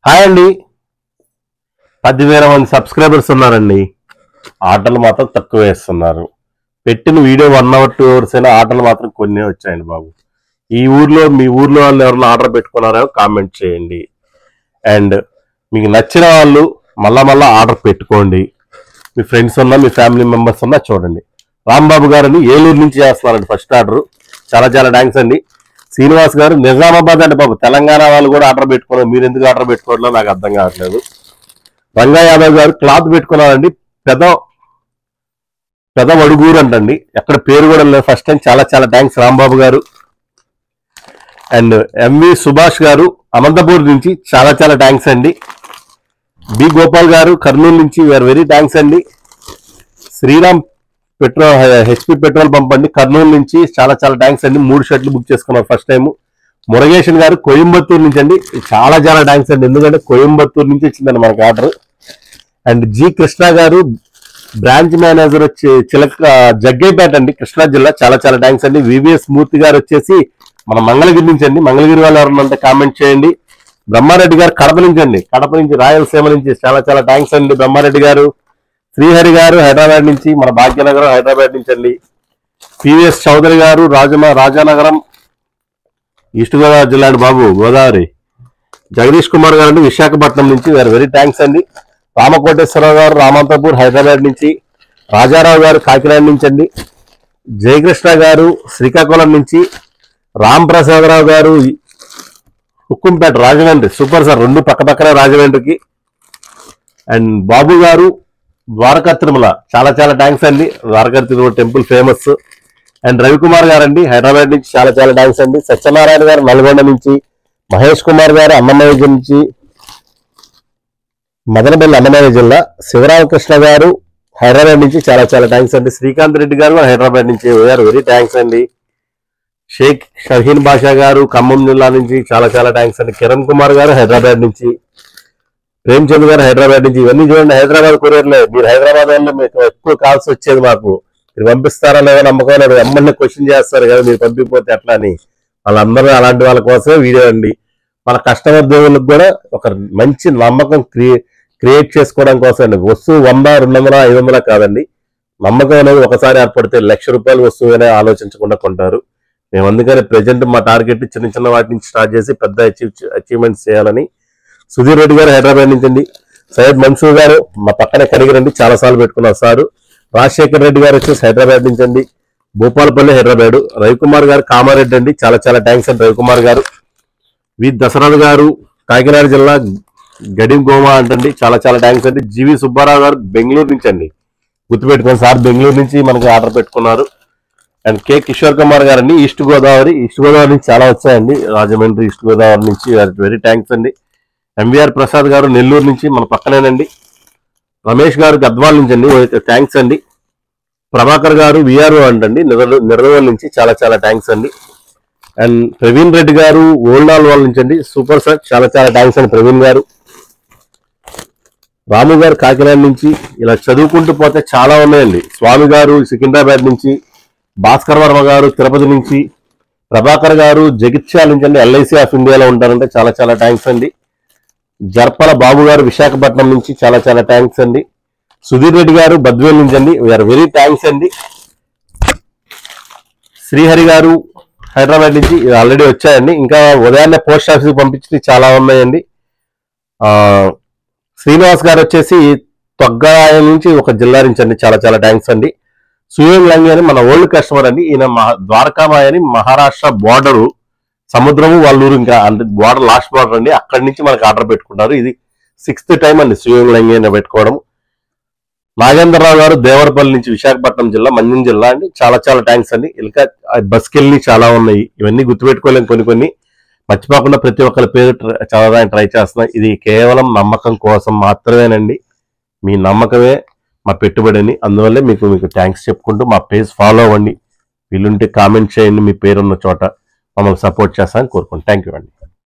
Hi అండి. 10,000 మంది subscribers ఉన్నారండి. ఆటలు మాత్రం తక్కువ వేస్తున్నారు. పెట్టిన వీడియో 1 అవర్ 2 అవర్స్ అయినా ఆటలు మాత్రం కొన్ని వచ్చాయండి బాబు. ఈ ఊర్లో మీ ఊర్లో వాళ్ళు ఎవరైనా ఆర్డర్ పెట్టుకున్నారో కామెంట్ చేయండి. అండ్ మీకు నచ్చిన వాళ్ళు మళ్ళా ఆర్డర్ పెట్టుకోండి. మీ ఫ్రెండ్స్ ఉన్నా మీ ఫ్యామిలీ మెంబర్స్ ఉన్నా చూడండి. రాంబాబు గారిని ఏలూరు నుంచి చేస్తున్నారండి ఫస్ట్ ఆర్డర్. చాలా థ్యాంక్స్ అండి. శ్రీనివాస్ గారు నిజామాబాద్ అంటే బాబు తెలంగాణ వాళ్ళు కూడా ఆర్డర్ పెట్టుకున్నారు. మీరు ఎందుకు ఆర్డర్ పెట్టుకోవట్లేదు నాకు అర్థం కావట్లేదు. రంగా యాదవ్ గారు క్లాత్ పెట్టుకున్నారండి. పెద వడుగూరు అంటండి, ఎక్కడ పేరు కూడా లేదు ఫస్ట్ టైం. చాలా thanks Rambabu garu. And MV Subhash గారు అనంతపూర్ నుంచి చాలా థ్యాంక్స్ అండి. బి గోపాల్ గారు కర్నూలు నుంచి వీఆర్ వెరీ థ్యాంక్స్ అండి. శ్రీరామ్ హెచ్పి పెట్రోల్ పంప్ అండి కర్నూలు నుంచి చాలా థ్యాంక్స్ అండి. 3 షర్ట్లు బుక్ చేసుకున్నారు ఫస్ట్ టైం. మురగేషన్ గారు కోయంబత్తూరు నుంచి అండి, చాలా థ్యాంక్స్ అండి. ఎందుకంటే కోయంబత్తూరు నుంచి వచ్చిందండి మనకు ఆర్డర్. అండ్ జి కృష్ణ గారు బ్రాంచ్ మేనేజర్ వచ్చి జగ్గైపేట అండి కృష్ణా జిల్లా, చాలా థ్యాంక్స్ అండి. వివిఎస్ మూర్తి గారు వచ్చేసి మన మంగళగిరి నుంచి అండి. మంగళగిరి వాళ్ళు ఎవరన్నా కామెంట్ చేయండి. బ్రహ్మారెడ్డి గారు కడప నుంచి రాయలసీమ నుంచి చాలా థ్యాంక్స్ అండి బ్రహ్మారెడ్డి గారు. శ్రీహరి గారు హైదరాబాద్ నుంచి, మన భాగ్యనగరం హైదరాబాద్ నుంచి అండి. పివిఎస్ చౌదరి గారు రాజానగరం ఈస్ట్ గోదావరి జిల్లా అండి బాబు, గోదావరి. జగదీష్ కుమార్ గారు అండి విశాఖపట్నం నుంచి, వీఆర్ వెరీ థ్యాంక్స్ అండి. రామకోటేశ్వరరావు గారు రామంతపూర్ హైదరాబాద్ నుంచి. రాజారావు గారు కాకినాడ నుంచి అండి. జయకృష్ణ గారు శ్రీకాకుళం నుంచి. రామ్ ప్రసాదరావు గారు హుక్కుంపేట రాజమండ్రి, సూపర్ సార్, 2 పక్కనే రాజమండ్రికి. అండ్ బాబు గారు ద్వారకా తిరుమల, చాలా థ్యాంక్స్ అండి. Dwaraka Tirumala temple famous. And Ravikumar garu అండి హైదరాబాద్ నుంచి, చాలా థ్యాంక్స్ అండి. సత్యనారాయణ గారు నల్గొండ నుంచి. మహేష్ కుమార్ గారు అన్నమయ్య నుంచి, మదనపల్లి అన్నమయ్య జిల్లా. శివరామకృష్ణ గారు హైదరాబాద్ నుంచి, చాలా థ్యాంక్స్ అండి. శ్రీకాంత్ రెడ్డి గారు హైదరాబాద్ నుంచి, వీఆర్ వెరీ థ్యాంక్స్ అండి. షేక్ షహీన్ బాషా గారు ఖమ్మం జిల్లా నుంచి, చాలా థ్యాంక్స్ అండి. కిరణ్ కుమార్ గారు హైదరాబాద్ నుంచి. ప్రేమ్చంద్ గారు హైదరాబాద్ నుంచి. ఇవన్నీ చూడండి హైదరాబాద్ కొరియర్లే. మీరు హైదరాబాద్ వాళ్ళు మీకు ఎక్కువ కాల్స్ వచ్చేది మాకు. మీరు పంపిస్తారా లేదా నమ్మకం లేదు, ఎమ్మల్ని క్వశ్చన్ చేస్తారు కదా మీరు పంపిపోతే ఎట్లా అని. వాళ్ళందరూ అలాంటి వాళ్ళ కోసమే వీడియో అండి. మన కస్టమర్ దేవుళ్ళకి కూడా ఒక మంచి నమ్మకం క్రియేట్ చేసుకోవడం కోసం అండి. వస్తువు 100, 200, 500 కాదండి. నమ్మకం అనేది ఒకసారి ఏర్పడితే ₹1,00,000 వస్తువు అనే ఆలోచించకుండా కొంటారు. మేము అందుకని ప్రజెంట్ మా టార్గెట్ చిన్న వాటి నుంచి స్టార్ట్ చేసి పెద్ద అచీవ్మెంట్స్ చేయాలని. సుధీర్ రెడ్డి గారు హైదరాబాద్ నుంచి అండి. సయ్యద్ మన్సూర్ గారు మా పక్కనే కడిగిరండి, చాలా సార్లు పెట్టుకున్నారు సారు. రాజశేఖర్ రెడ్డి గారు వచ్చేసి హైదరాబాద్ నుంచి అండి, భూపాలపల్లి హైదరాబాద్. రవికుమార్ గారు కామారెడ్డి అండి, చాలా థ్యాంక్స్ అండి రవికుమార్ గారు. వి దశరథ్ గారు కాకినాడ జిల్లా గడిం గోమా అంటండి, చాలా థ్యాంక్స్ అండి. జీవి సుబ్బారావు గారు బెంగళూరు నుంచి అండి, గుర్తుపెట్టుకోండి సార్, బెంగళూరు నుంచి మనకి ఆర్డర్ పెట్టుకున్నారు. అండ్ కె కిషోర్ కుమార్ గారు అండి ఈస్ట్ గోదావరి నుంచి చాలా వచ్చాయండి. రాజమండ్రి ఈస్ట్ గోదావరి నుంచి, వెరీ థ్యాంక్స్ అండి. ఎంవిఆర్ ప్రసాద్ గారు నెల్లూరు నుంచి మన పక్కనేనండి. రమేష్ గారు గద్వాల్ నుంచి అండి, థ్యాంక్స్ అండి. ప్రభాకర్ గారు విఆర్ఓ అంటండి నిర్వల్ నుంచి, చాలా థ్యాంక్స్ అండి. అండ్ ప్రవీణ్ రెడ్డి గారు ఓల్డాల్ వాళ్ళ నుంచి అండి, సూపర్ సార్, చాలా థ్యాంక్స్ అండి ప్రవీణ్ గారు. రాము గారు కాకినాడ నుంచి. ఇలా చదువుకుంటూ పోతే చాలా ఉన్నాయండి. స్వామి గారు సికింద్రాబాద్ నుంచి. భాస్కర్ వర్మ గారు తిరుపతి నుంచి. ప్రభాకర్ గారు జగిత్యాల నుంచి అండి, LIC ఆఫ్ ఇండియాలో ఉంటారంటే, చాలా థ్యాంక్స్ అండి. జర్పల బాబు గారు విశాఖపట్నం నుంచి, చాలా థ్యాంక్స్ అండి. సుధీర్ రెడ్డి గారు బద్వేల్ నుంచి అండి, వీఆర్ వెరీ థ్యాంక్స్ అండి. శ్రీహరి గారు హైదరాబాద్ నుంచి, ఆల్రెడీ వచ్చాయండి. ఇంకా ఉదయాన్నే పోస్ట్ ఆఫీస్కి పంపించి చాలా ఉన్నాయండి. శ్రీనివాస్ గారు వచ్చేసి తొగ్గాయ నుంచి ఒక జిల్లా నుంచి అండి, చాలా థ్యాంక్స్ అండి. సుయోగ్ లంగి అని మన ఓల్డ్ కస్టమర్ అండి. ఈయన ద్వారకామాయ అని మహారాష్ట్ర బోర్డరు, సముద్రము వాళ్ళూరు, ఇంకా బోర్డర్ లాస్ట్ బోర్డర్ అండి. అక్కడి నుంచి మనకు ఆర్డర్ పెట్టుకుంటారు. ఇది 6th టైం అండి సుయోగ్ లంగి అని పెట్టుకోవడం. నాగేంద్రరావు గారు దేవరపల్లి నుంచి, విశాఖపట్నం జిల్లా, మన్యం జిల్లా అండి, చాలా థ్యాంక్స్ అండి. ఇంకా బస్కెళ్ళి చాలా ఉన్నాయి, ఇవన్నీ గుర్తుపెట్టుకోలేము. కొన్ని మర్చిపోకుండా ప్రతి ఒక్కరి పేరు చదవడానికి ట్రై చేస్తున్నాం. ఇది కేవలం నమ్మకం కోసం మాత్రమేనండి. మీ నమ్మకమే మా పెట్టుబడిని. అందువల్లే మీకు థ్యాంక్స్ చెప్పుకుంటూ మా పేజ్ ఫాలో అవ్వండి. వీలుంటే కామెంట్ చేయండి, మీ పేరున్న చోట మమ్మల్ని సపోర్ట్ చేస్తానని కోరుకోండి. థ్యాంక్ యూ అండి.